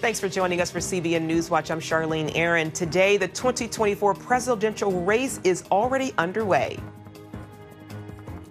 Thanks for joining us for CBN NewsWatch. I'm Charlene Aaron. Today, the 2024 presidential race is already underway.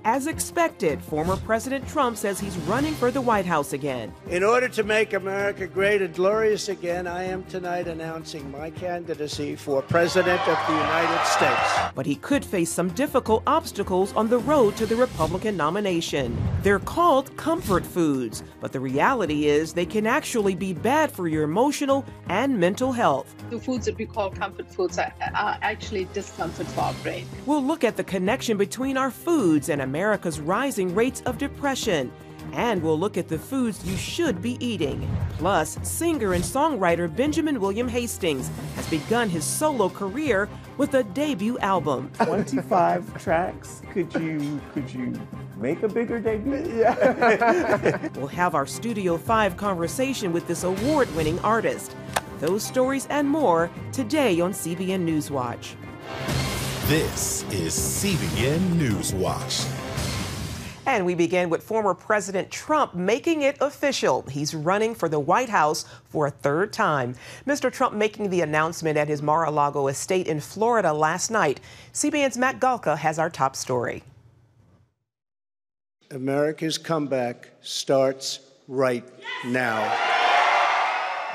As expected, former President Trump says he's running for the White House again. In order to make America great and glorious again, I am tonight announcing my candidacy for President of the United States. But he could face some difficult obstacles on the road to the Republican nomination. They're called comfort foods, but the reality is they can actually be bad for your emotional and mental health. The foods that we call comfort foods are actually discomfort for our brain. We'll look at the connection between our foods and America's rising rates of depression. And we'll look at the foods you should be eating. Plus, singer and songwriter Benjamin William Hastings has begun his solo career with a debut album. 25 tracks. Could you make a bigger debut? Yeah. We'll have our Studio 5 conversation with this award-winning artist. Those stories and more today on CBN NewsWatch. This is CBN NewsWatch. And we begin with former President Trump making it official. He's running for the White House for a third time. Mr. Trump making the announcement at his Mar-a-Lago estate in Florida last night. CBN's Matt Galka has our top story. America's comeback starts right now.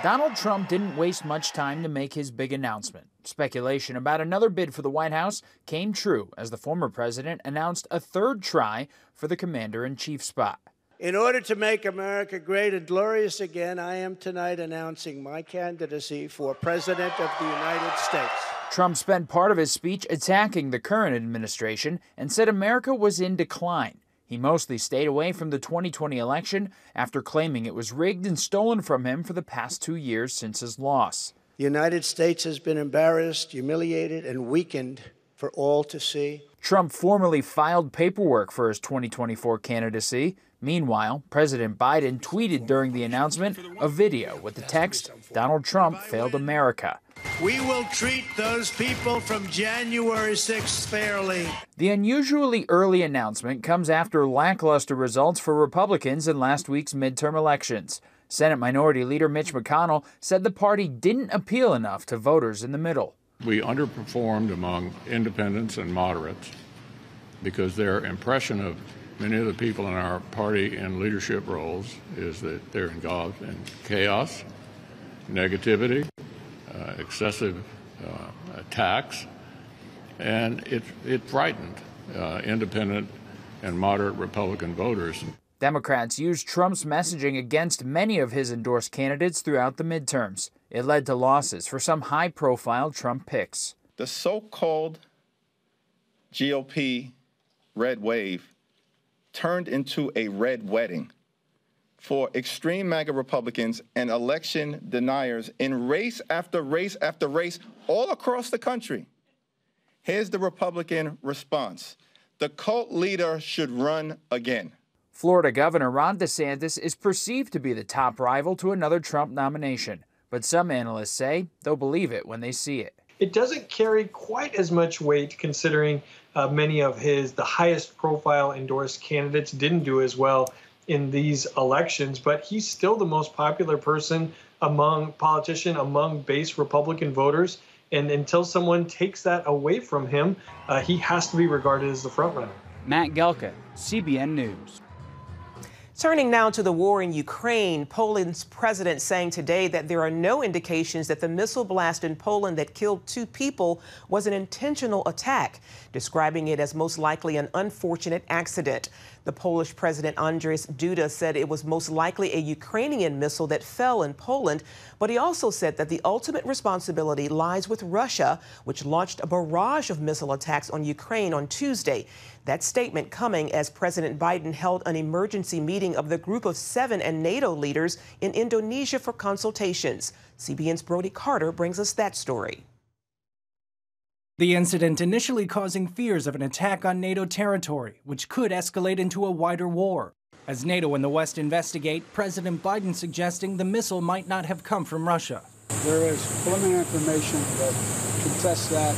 Donald Trump didn't waste much time to make his big announcement. Speculation about another bid for the White House came true as the former president announced a third try for the commander-in-chief spot. In order to make America great and glorious again, I am tonight announcing my candidacy for President of the United States. Trump spent part of his speech attacking the current administration and said America was in decline. He mostly stayed away from the 2020 election after claiming it was rigged and stolen from him for the past 2 years since his loss. The United States has been embarrassed, humiliated, and weakened for all to see. Trump formally filed paperwork for his 2024 candidacy. Meanwhile, President Biden tweeted during the announcement a video with the text, "Donald Trump failed America." We will treat those people from January 6th fairly. The unusually early announcement comes after lackluster results for Republicans in last week's midterm elections. Senate Minority Leader Mitch McConnell said the party didn't appeal enough to voters in the middle. We underperformed among independents and moderates because their impression of many of the people in our party in leadership roles is that they're involved in chaos, negativity, excessive attacks, and it frightened independent and moderate Republican voters. Democrats used Trump's messaging against many of his endorsed candidates throughout the midterms. It led to losses for some high-profile Trump picks. The so-called GOP red wave turned into a red wedding for extreme MAGA Republicans and election deniers in race after race after race all across the country. Here's the Republican response. The cult leader should run again. Florida Governor Ron DeSantis is perceived to be the top rival to another Trump nomination, but some analysts say they'll believe it when they see it. It doesn't carry quite as much weight considering many of the highest profile endorsed candidates didn't do as well in these elections, but he's still the most popular person among base Republican voters. And until someone takes that away from him, he has to be regarded as the frontrunner. Matt Galka, CBN News. Turning now to the war in Ukraine, Poland's president saying today that there are no indications that the missile blast in Poland that killed 2 people was an intentional attack, describing it as most likely an unfortunate accident. The Polish President Andrzej Duda said it was most likely a Ukrainian missile that fell in Poland, but he also said that the ultimate responsibility lies with Russia, which launched a barrage of missile attacks on Ukraine on Tuesday. That statement coming as President Biden held an emergency meeting of the Group of 7 and NATO leaders in Indonesia for consultations. CBN's Brody Carter brings us that story. The incident initially causing fears of an attack on NATO territory, which could escalate into a wider war. As NATO and the West investigate, President Biden suggesting the missile might not have come from Russia. There is preliminary information that contests that.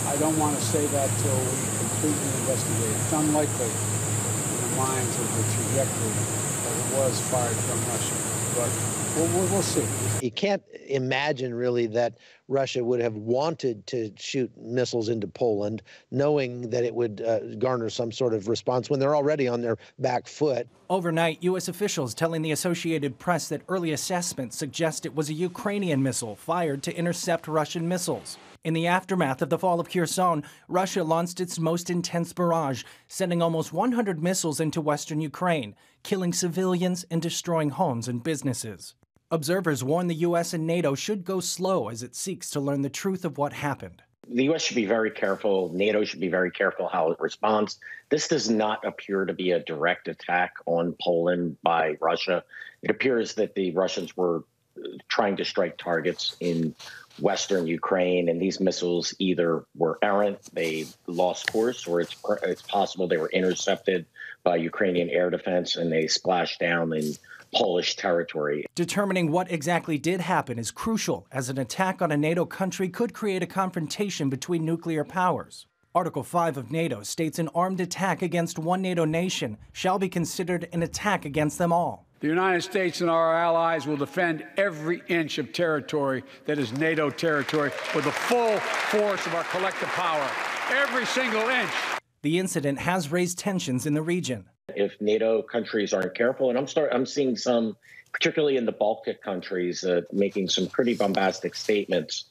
I don't want to say that till we completely investigate. It's unlikely in the minds of the trajectory that it was fired from Russia. but we'll see. You can't imagine really that Russia would have wanted to shoot missiles into Poland, knowing that it would garner some sort of response when they're already on their back foot. Overnight, U.S. officials telling the Associated Press that early assessments suggest it was a Ukrainian missile fired to intercept Russian missiles. In the aftermath of the fall of Kherson, Russia launched its most intense barrage, sending almost 100 missiles into western Ukraine, killing civilians and destroying homes and businesses. Observers warn the U.S. and NATO should go slow as it seeks to learn the truth of what happened. The U.S. should be very careful. NATO should be very careful how it responds. This does not appear to be a direct attack on Poland by Russia. It appears that the Russians were trying to strike targets in western Ukraine, and these missiles either were errant, they lost course, or it's possible they were intercepted by Ukrainian air defense and they splashed down in Polish territory. Determining what exactly did happen is crucial, as an attack on a NATO country could create a confrontation between nuclear powers. Article 5 of NATO states an armed attack against one NATO nation shall be considered an attack against them all. The United States and our allies will defend every inch of territory that is NATO territory with the full force of our collective power. Every single inch. The incident has raised tensions in the region. If NATO countries aren't careful, and I'm seeing some, particularly in the Baltic countries, making some pretty bombastic statements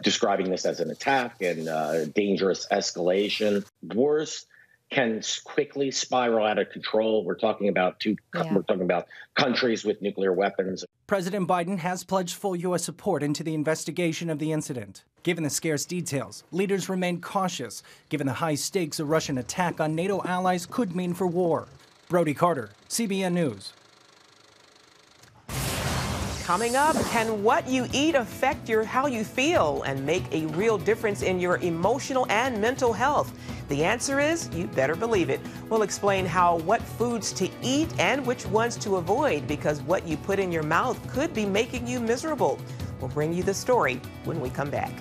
describing this as an attack and dangerous escalation. Wars can quickly spiral out of control. We're talking about countries with nuclear weapons. President Biden has pledged full U.S. support into the investigation of the incident. Given the scarce details, leaders remain cautious, given the high stakes a Russian attack on NATO allies could mean for war. Brody Carter, CBN News. Coming up, can what you eat affect how you feel and make a real difference in your emotional and mental health? The answer is, you better believe it. We'll explain what foods to eat and which ones to avoid, because what you put in your mouth could be making you miserable. We'll bring you the story when we come back.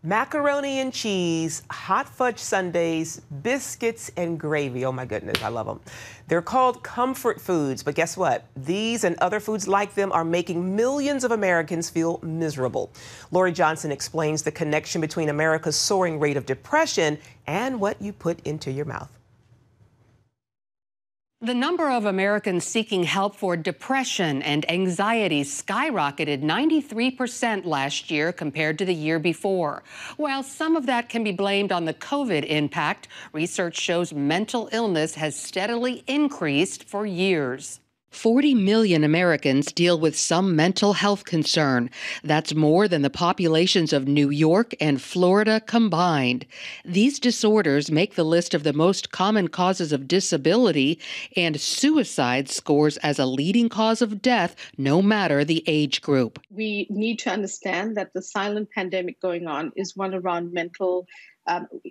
Macaroni and cheese, hot fudge sundaes, biscuits, and gravy. Oh my goodness, I love them. They're called comfort foods, but guess what? These and other foods like them are making millions of Americans feel miserable. Lori Johnson explains the connection between America's soaring rate of depression and what you put into your mouth. The number of Americans seeking help for depression and anxiety skyrocketed 93% last year compared to the year before. While some of that can be blamed on the COVID impact, research shows mental illness has steadily increased for years. 40 million Americans deal with some mental health concern. That's more than the populations of New York and Florida combined. These disorders make the list of the most common causes of disability, and suicide scores as a leading cause of death, no matter the age group. We need to understand that the silent pandemic going on is one around mental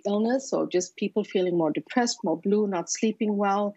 illness, or just people feeling more depressed, more blue, not sleeping well,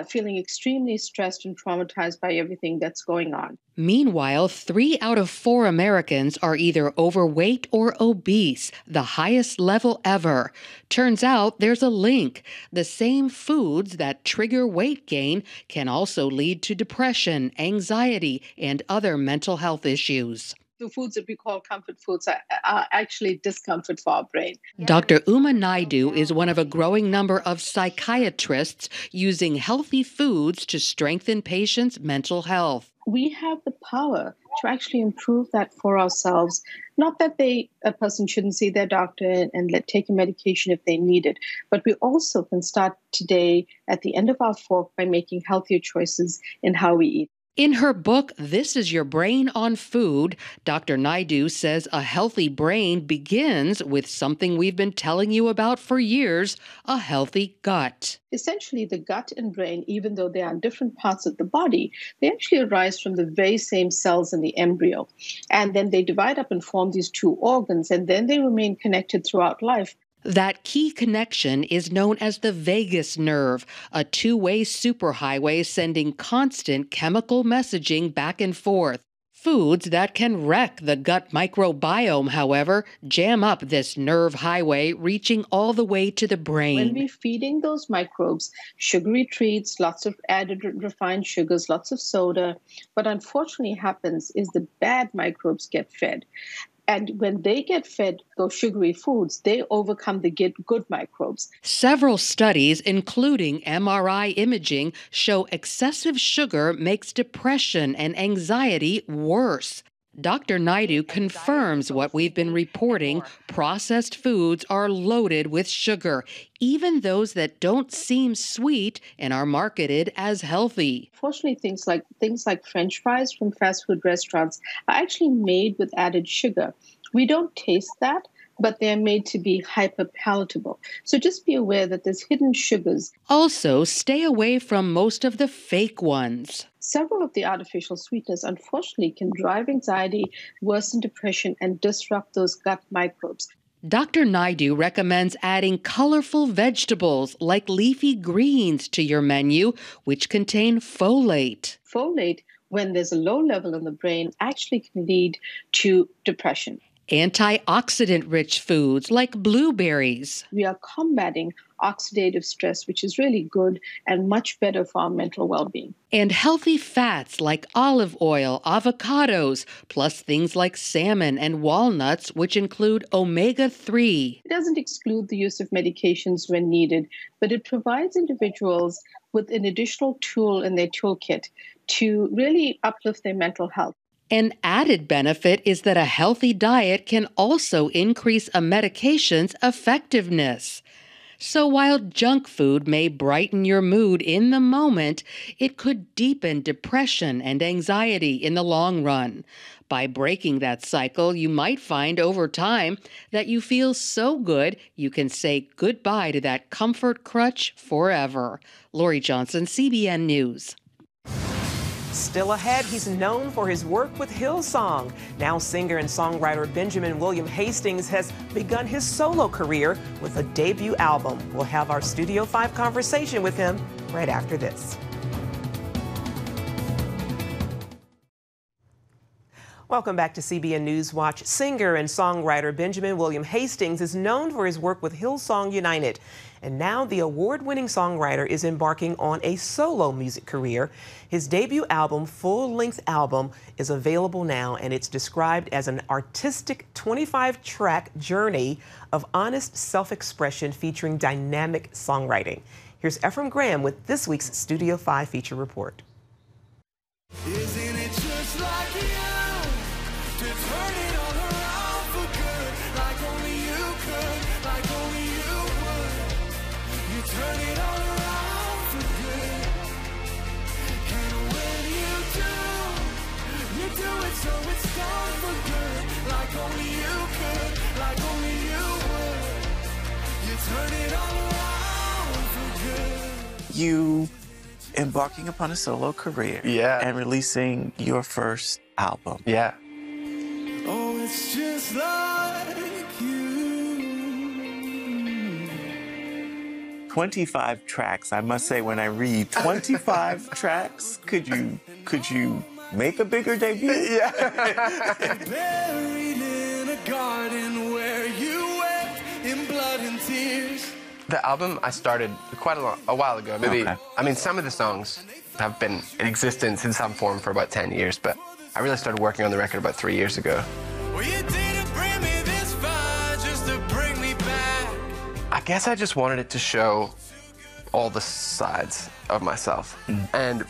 feeling extremely stressed and traumatized by everything that's going on. Meanwhile, 3 out of 4 Americans are either overweight or obese, the highest level ever. Turns out there's a link. The same foods that trigger weight gain can also lead to depression, anxiety, and other mental health issues. The foods that we call comfort foods are actually discomfort for our brain. Dr. Uma Naidu is one of a growing number of psychiatrists using healthy foods to strengthen patients' mental health. We have the power to actually improve that for ourselves. Not that a person shouldn't see their doctor and take a medication if they need it, but we also can start today at the end of our fork by making healthier choices in how we eat. In her book, This Is Your Brain on Food, Dr. Naidu says a healthy brain begins with something we've been telling you about for years, a healthy gut. Essentially, the gut and brain, even though they are in different parts of the body, they actually arise from the very same cells in the embryo. And then they divide up and form these two organs, and then they remain connected throughout life. That key connection is known as the vagus nerve, a two-way superhighway sending constant chemical messaging back and forth. Foods that can wreck the gut microbiome, however, jam up this nerve highway, reaching all the way to the brain. When we're feeding those microbes sugary treats, lots of added refined sugars, lots of soda, what unfortunately happens is the bad microbes get fed. And when they get fed those sugary foods, they overcome the good microbes. Several studies, including MRI imaging, show excessive sugar makes depression and anxiety worse. Dr. Naidu confirms what we've been reporting. Processed foods are loaded with sugar, even those that don't seem sweet and are marketed as healthy. Fortunately, things like French fries from fast food restaurants are actually made with added sugar. We don't taste that, but they're made to be hyper-palatable. So just be aware that there's hidden sugars. Also, stay away from most of the fake ones. Several of the artificial sweeteners, unfortunately, can drive anxiety, worsen depression, and disrupt those gut microbes. Dr. Naidu recommends adding colorful vegetables like leafy greens to your menu, which contain folate. Folate, when there's a low level in the brain, actually can lead to depression. Antioxidant-rich foods like blueberries. We are combating oxidative stress, which is really good and much better for our mental well-being. And healthy fats like olive oil, avocados, plus things like salmon and walnuts, which include omega-3. It doesn't exclude the use of medications when needed, but it provides individuals with an additional tool in their toolkit to really uplift their mental health. An added benefit is that a healthy diet can also increase a medication's effectiveness. So while junk food may brighten your mood in the moment, it could deepen depression and anxiety in the long run. By breaking that cycle, you might find over time that you feel so good you can say goodbye to that comfort crutch forever. Lori Johnson, CBN News. Still ahead, he's known for his work with Hillsong. Now singer and songwriter Benjamin William Hastings has begun his solo career with a debut album. We'll have our Studio 5 conversation with him right after this. Welcome back to CBN News Watch. Singer and songwriter Benjamin William Hastings is known for his work with Hillsong United. And now the award-winning songwriter is embarking on a solo music career. His debut album, full-length album, is available now, and it's described as an artistic 25-track journey of honest self-expression featuring dynamic songwriting. Here's Ephraim Graham with this week's Studio 5 feature report. Isn't it just like you? To turn it all around for good, like only you could, like only you would. You turn it all around for good. And when you do it so it's done for good, like only you could, like only you would. You turn it all around for good. You embarking upon a solo career, and releasing your first album. Oh, it's just like you. 25 tracks. I must say, when I read 25 tracks, could you make a bigger debut? Buried in a garden where you wept in blood and tears. The album I started quite a while ago. Maybe, I mean, some of the songs have been in existence in some form for about 10 years, but I really started working on the record about 3 years ago. Well, you didn't bring me this far just to bring me back. I guess I just wanted it to show all the sides of myself. And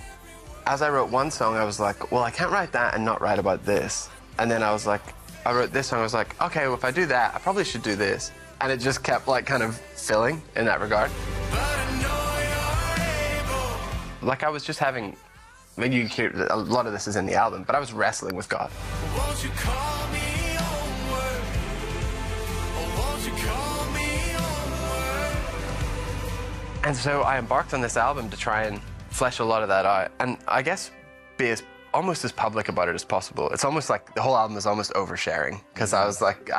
as I wrote one song, I was like, well, I can't write that and not write about this. And then I was like, I wrote this song, I was like, okay, well, if I do that, I probably should do this. And it just kept like kind of filling in that regard. But I know you're able. Like I was just having maybe you hear a lot of this is in the album, but I was wrestling with God. Won't you call me onward? Oh, won't you call me onward? And so I embarked on this album to try and flesh a lot of that out, and I guess be almost as public about it as possible. It's almost like the whole album is almost oversharing, because I was like,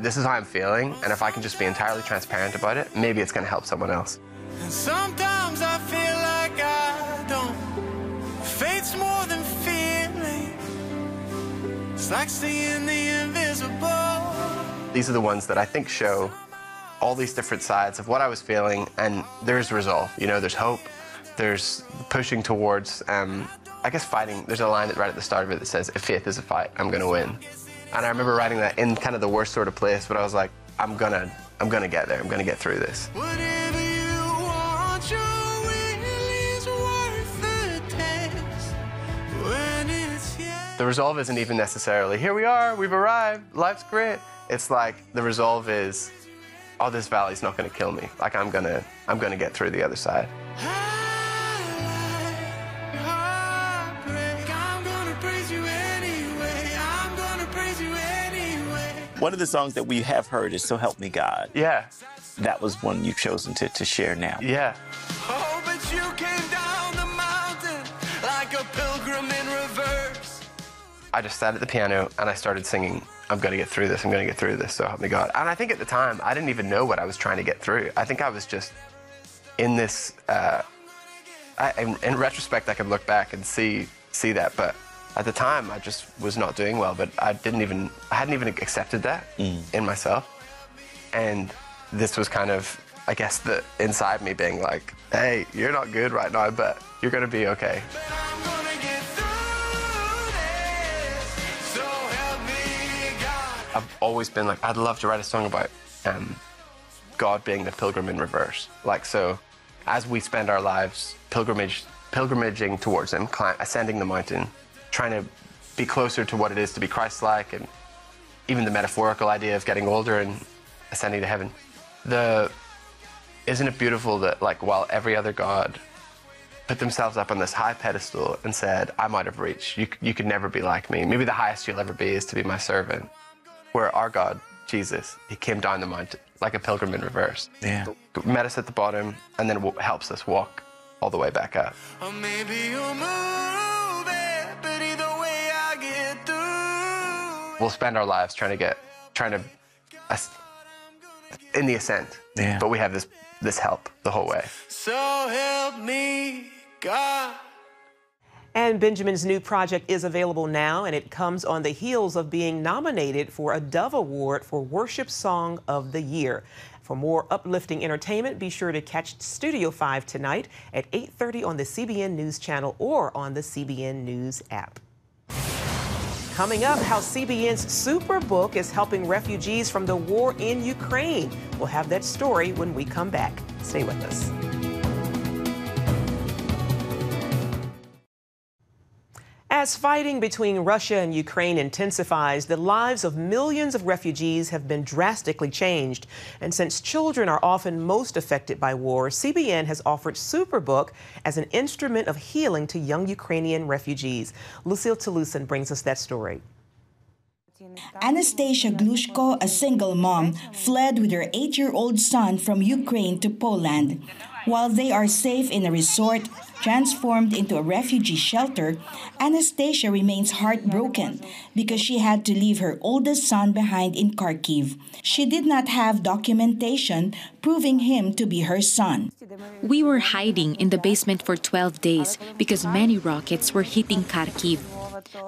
this is how I'm feeling, and if I can just be entirely transparent about it, maybe it's going to help someone else. And sometimes I feel like I don't. Fate's more than feeling. It's like seeing the invisible. These are the ones that I think show all these different sides of what I was feeling, and there's resolve. You know, there's hope, there's pushing towards, I guess fighting. There's a line right at the start of it that says, if faith is a fight, I'm gonna win. And I remember writing that in kind of the worst sort of place, but I was like, I'm gonna get there, I'm gonna get through this. Whatever you want, your will is worth the test. When it's The resolve isn't even necessarily, here we are, we've arrived, life's great. It's like, the resolve is, oh, this valley's not gonna kill me. Like, I'm gonna get through the other side. One of the songs that we have heard is So Help Me God. Yeah. That was one you've chosen to share now. Yeah. Oh, but you came down the mountain like a pilgrim in reverse. I just sat at the piano and I started singing, I'm gonna get through this, I'm gonna get through this, so help me God. And I think at the time, I didn't even know what I was trying to get through. I think I was just in this, in retrospect, I can look back and see that, but at the time, I just was not doing well, but I hadn't even accepted that in myself. And this was kind of, I guess, the inside me being like, hey, you're not good right now, but you're gonna be okay. I've always been like, I'd love to write a song about God being the pilgrim in reverse. Like, so as we spend our lives pilgrimaging towards him, ascending the mountain, trying to be closer to what it is to be Christ-like, and even the metaphorical idea of getting older and ascending to heaven. Isn't it beautiful that, like, while every other god put themselves up on this high pedestal and said, I'm out of reach, you could never be like me, maybe the highest you'll ever be is to be my servant, where our God, Jesus, he came down the mountain like a pilgrim in reverse. Yeah. Met us at the bottom and then helps us walk all the way back up. Or maybe you'll move it, but either way I get through. We'll spend our lives trying to in the ascent, but we have this help the whole way. So help me, God. And Benjamin's new project is available now, and it comes on the heels of being nominated for a Dove Award for Worship Song of the Year. For more uplifting entertainment, be sure to catch Studio 5 tonight at 8:30 on the CBN News Channel or on the CBN News app. Coming up, how CBN's Superbook is helping refugees from the war in Ukraine. We'll have that story when we come back. Stay with us. As fighting between Russia and Ukraine intensifies, the lives of millions of refugees have been drastically changed. And since children are often most affected by war, CBN has offered Superbook as an instrument of healing to young Ukrainian refugees. Lucille Toulousan brings us that story. Anastasia Glushko, a single mom, fled with her 8-year-old son from Ukraine to Poland. While they are safe in a resort transformed into a refugee shelter, Anastasia remains heartbroken because she had to leave her oldest son behind in Kharkiv. She did not have documentation proving him to be her son. We were hiding in the basement for 12 days because many rockets were hitting Kharkiv.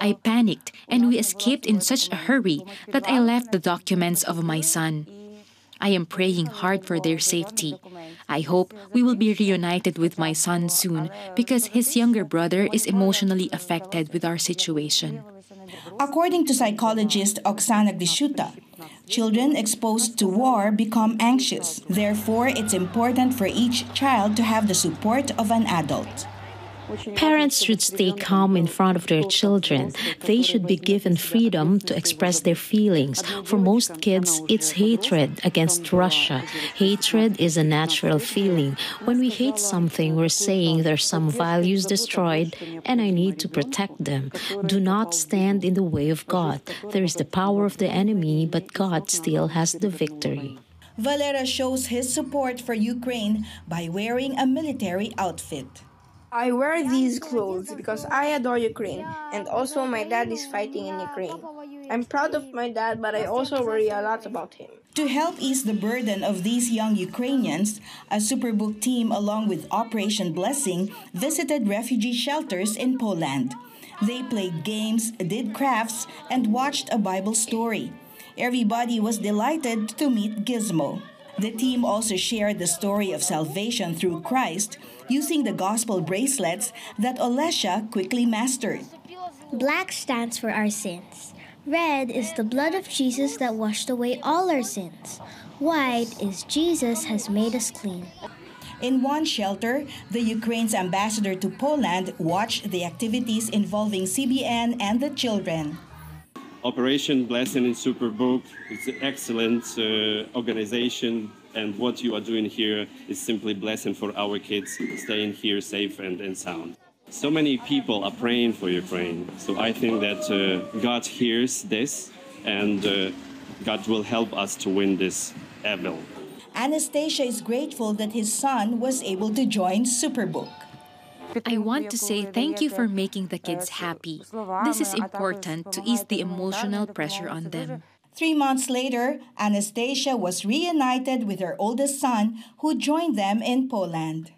I panicked and we escaped in such a hurry that I left the documents of my son. I am praying hard for their safety. I hope we will be reunited with my son soon because his younger brother is emotionally affected with our situation. According to psychologist Oksana Glishuta, children exposed to war become anxious. Therefore, it's important for each child to have the support of an adult. Parents should stay calm in front of their children. They should be given freedom to express their feelings. For most kids, it's hatred against Russia. Hatred is a natural feeling. When we hate something, we're saying there's some values destroyed and I need to protect them. Do not stand in the way of God. There is the power of the enemy, but God still has the victory. Valera shows his support for Ukraine by wearing a military outfit. I wear these clothes because I adore Ukraine, and also my dad is fighting in Ukraine. I'm proud of my dad, but I also worry a lot about him. To help ease the burden of these young Ukrainians, a Superbook team along with Operation Blessing visited refugee shelters in Poland. They played games, did crafts, and watched a Bible story. Everybody was delighted to meet Gizmo. The team also shared the story of salvation through Christ using the gospel bracelets that Olesha quickly mastered. Black stands for our sins. Red is the blood of Jesus that washed away all our sins. White is Jesus has made us clean. In one shelter, the Ukraine's ambassador to Poland watched the activities involving CBN and the children. Operation Blessing in Superbook is an excellent organization, and what you are doing here is simply blessing for our kids staying here safe and sound. So many people are praying for Ukraine, so I think that God hears this and God will help us to win this battle. Anastasia is grateful that his son was able to join Superbook. I want to say thank you for making the kids happy. This is important to ease the emotional pressure on them. 3 months later, Anastasia was reunited with her oldest son, who joined them in Poland.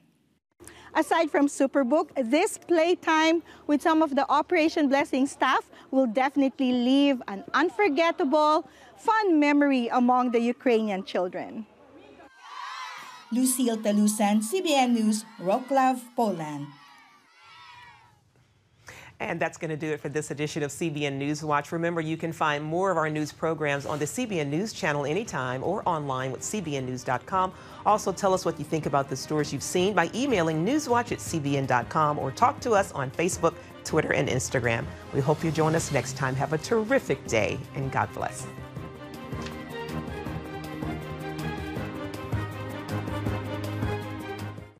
Aside from Superbook, this playtime with some of the Operation Blessing staff will definitely leave an unforgettable, fun memory among the Ukrainian children. Lucille Talusan, CBN News, Wrocław, Poland. And that's going to do it for this edition of CBN News Watch. Remember, you can find more of our news programs on the CBN News Channel anytime or online with cbnnews.com. Also, tell us what you think about the stories you've seen by emailing newswatch@cbn.com or talk to us on Facebook, Twitter, and Instagram. We hope you join us next time. Have a terrific day, and God bless.